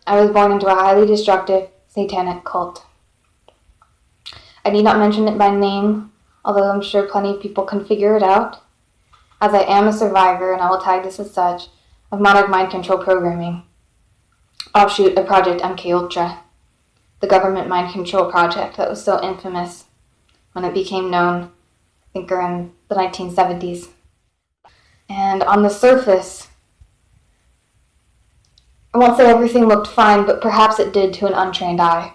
I was born into a highly destructive, satanic cult. I need not mention it by name, although I'm sure plenty of people can figure it out, as I am a survivor, and I will tag this as such, of modern mind control programming, offshoot of Project MKULTRA, the government mind control project that was so infamous when it became known, I think around the 1970s. And on the surface, I won't say everything looked fine, but perhaps it did to an untrained eye.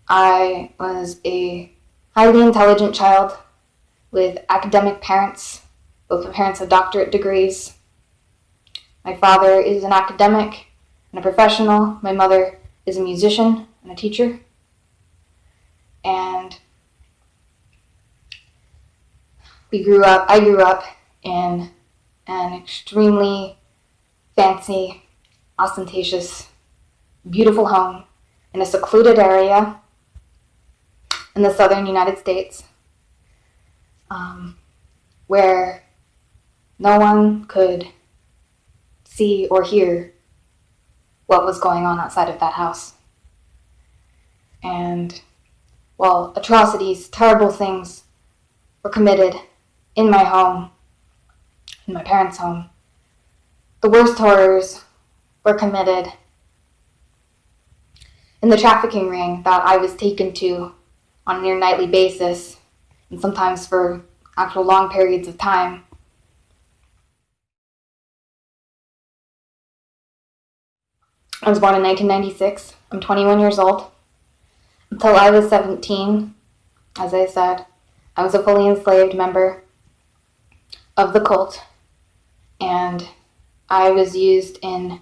I was a highly intelligent child with academic parents. Both my parents have doctorate degrees. My father is an academic and a professional. My mother is a musician and a teacher. And I grew up in an extremely fancy, ostentatious, beautiful home in a secluded area in the southern United States, where no one could see or hear what was going on outside of that house. And while atrocities, terrible things were committed in my home, in my parents' home, the worst horrors were committed in the trafficking ring that I was taken to on a near nightly basis, and sometimes for actual long periods of time. I was born in 1996. I'm 21 years old. Until I was 17, as I said, I was a fully enslaved member of the cult, and I was used in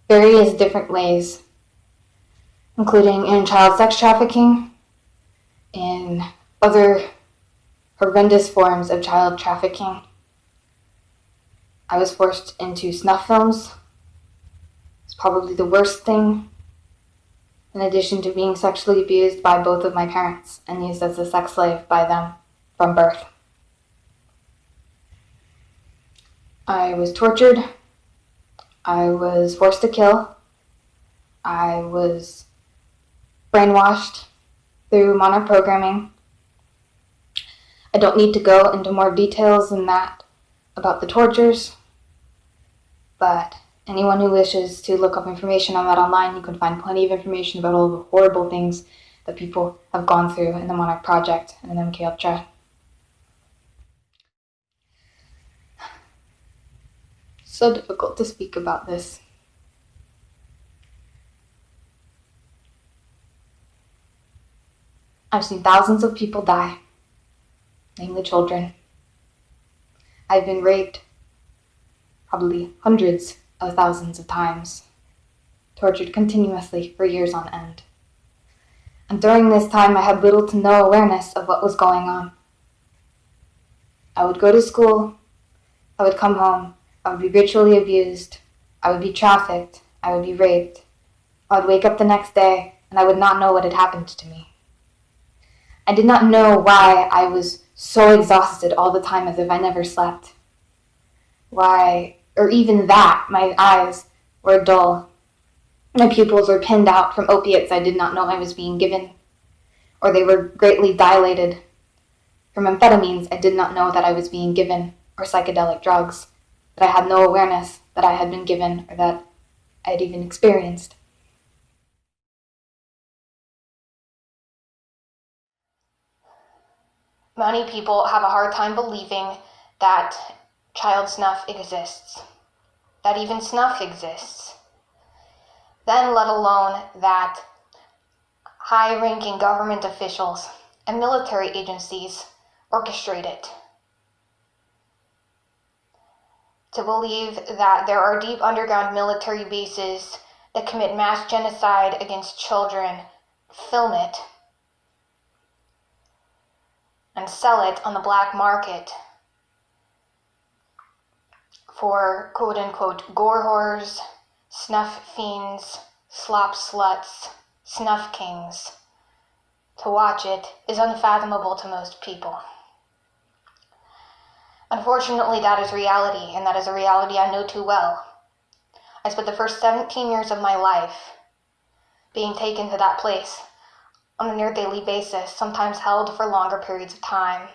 various different ways, including in child sex trafficking, in other horrendous forms of child trafficking. I was forced into snuff films. It's probably the worst thing, in addition to being sexually abused by both of my parents and used as a sex slave by them from birth. I was tortured. I was forced to kill. I was brainwashed through monarch programming. I don't need to go into more details than that about the tortures, but anyone who wishes to look up information on that online, you can find plenty of information about all the horrible things that people have gone through in the Monarch Project and in MKULTRA. So difficult to speak about this. I've seen thousands of people die, namely children. I've been raped probably hundreds of thousands of times, tortured continuously for years on end. And during this time, I had little to no awareness of what was going on. I would go to school, I would come home, I would be ritually abused, I would be trafficked, I would be raped. I would wake up the next day, and I would not know what had happened to me. I did not know why I was so exhausted all the time, as if I never slept. Why, or even that, my eyes were dull. My pupils were pinned out from opiates I did not know I was being given, or they were greatly dilated from amphetamines I did not know that I was being given, or psychedelic drugs that I had no awareness that I had been given or that I had even experienced. Many people have a hard time believing that child snuff exists, that even snuff exists, then let alone that high-ranking government officials and military agencies orchestrate it. To believe that there are deep underground military bases that commit mass genocide against children, film it, and sell it on the black market for quote-unquote gore whores, snuff fiends, slop sluts, snuff kings. To watch it is unfathomable to most people. Unfortunately, that is reality, and that is a reality I know too well. I spent the first 17 years of my life being taken to that place on a near daily basis, sometimes held for longer periods of time,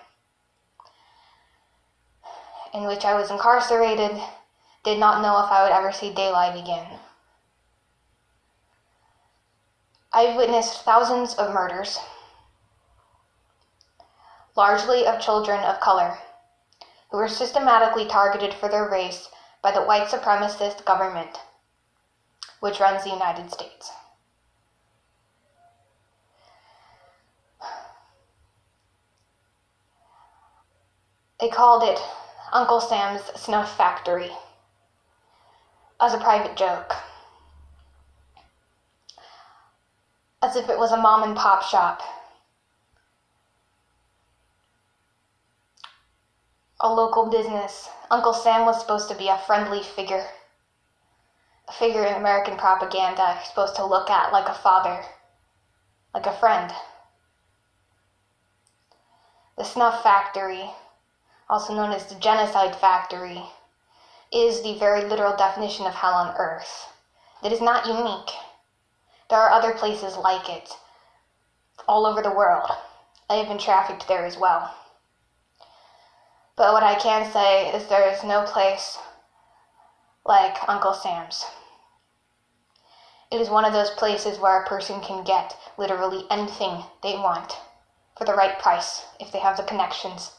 in which I was incarcerated, did not know if I would ever see daylight again. I've witnessed thousands of murders, largely of children of color, who were systematically targeted for their race by the white supremacist government, which runs the United States. They called it Uncle Sam's Snuff Factory as a private joke, as if it was a mom and pop shop, a local business. Uncle Sam was supposed to be a friendly figure, a figure in American propaganda you're supposed to look at like a father, like a friend. The Snuff Factory, also known as the Genocide Factory, is the very literal definition of hell on earth. It is not unique. There are other places like it all over the world. I have been trafficked there as well. But what I can say is there is no place like Uncle Sam's. It is one of those places where a person can get literally anything they want for the right price if they have the connections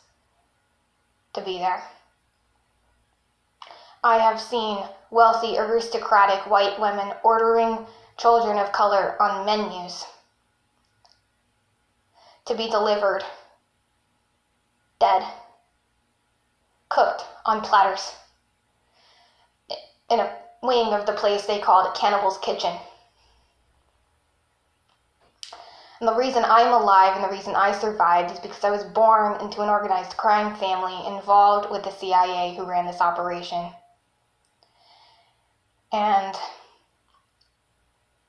to be there. I have seen wealthy, aristocratic white women ordering children of color on menus to be delivered dead, cooked on platters in a wing of the place they called Cannibal's Kitchen. And the reason I'm alive and the reason I survived is because I was born into an organized crime family involved with the CIA who ran this operation. And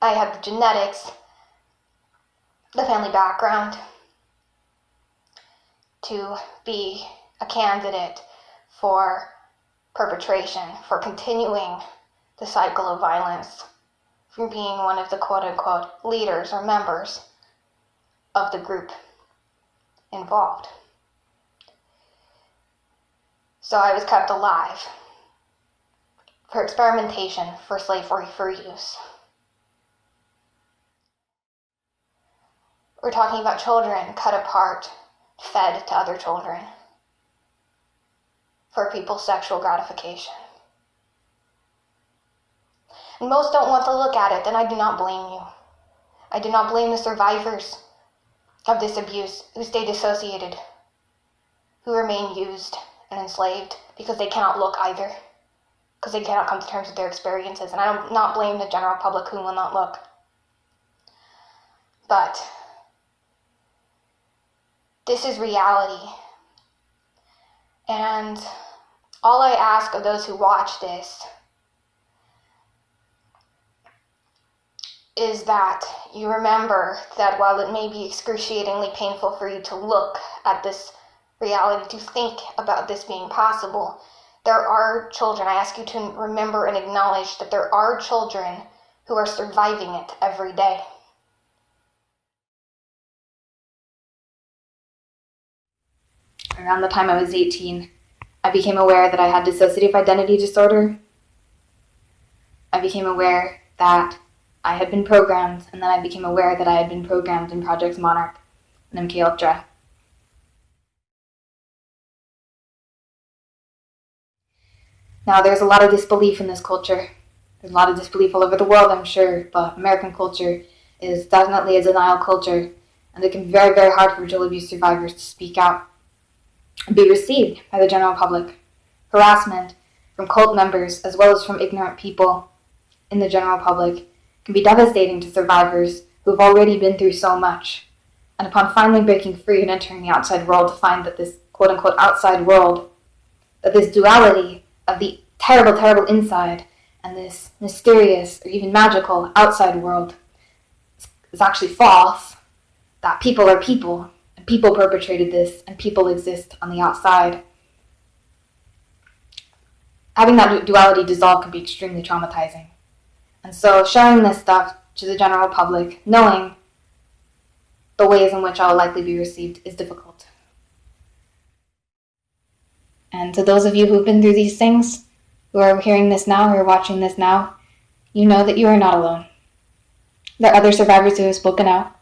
I had the genetics, the family background to be a candidate for perpetration, for continuing the cycle of violence, from being one of the quote-unquote leaders or members of the group involved. So I was kept alive for experimentation, for slavery, for use. We're talking about children cut apart, fed to other children for people's sexual gratification. And most don't want to look at it, and I do not blame you. I do not blame the survivors of this abuse who stay dissociated, who remain used and enslaved because they cannot look either, because they cannot come to terms with their experiences. And I do not blame the general public who will not look. But this is reality. And all I ask of those who watch this is that you remember that while it may be excruciatingly painful for you to look at this reality, to think about this being possible, there are children. I ask you to remember and acknowledge that there are children who are surviving it every day. Around the time I was 18, I became aware that I had dissociative identity disorder. I became aware that I had been programmed, and then I became aware that I had been programmed in Projects Monarch and MKULTRA. Now, there's a lot of disbelief in this culture. There's a lot of disbelief all over the world, I'm sure, but American culture is definitely a denial culture, and it can be very, very hard for ritual abuse survivors to speak out and be received by the general public. Harassment from cult members, as well as from ignorant people in the general public, can be devastating to survivors who have already been through so much. And upon finally breaking free and entering the outside world, to find that this quote-unquote outside world, that this duality of the terrible, terrible inside and this mysterious or even magical outside world is actually false, that people are people, and people perpetrated this, and people exist on the outside. Having that duality dissolve can be extremely traumatizing. And so sharing this stuff to the general public, knowing the ways in which I'll likely be received, is difficult. And to those of you who've been through these things, who are hearing this now, who are watching this now, you know that you are not alone. There are other survivors who have spoken out,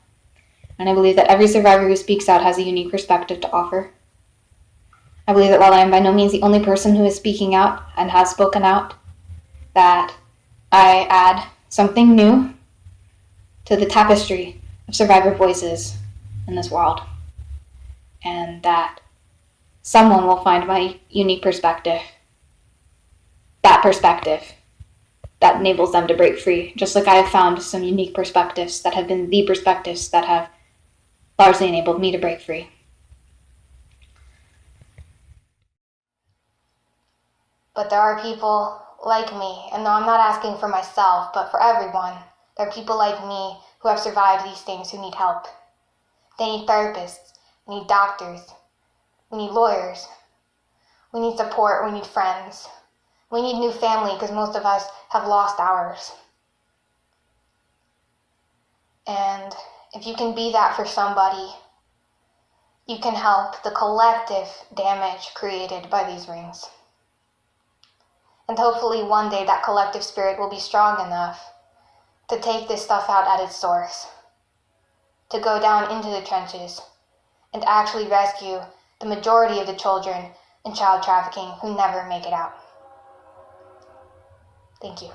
and I believe that every survivor who speaks out has a unique perspective to offer. I believe that while I am by no means the only person who is speaking out and has spoken out, that I add something new to the tapestry of survivor voices in this world, and that someone will find my unique perspective, that enables them to break free, just like I have found some unique perspectives that have been the perspectives that have largely enabled me to break free. But there are people like me, and no, I'm not asking for myself, but for everyone. There are people like me who have survived these things who need help. They need therapists, we need doctors, we need lawyers, we need support, we need friends. We need new family because most of us have lost ours. And if you can be that for somebody, you can help the collective damage created by these rings. And hopefully one day that collective spirit will be strong enough to take this stuff out at its source, to go down into the trenches and actually rescue the majority of the children in child trafficking who never make it out. Thank you.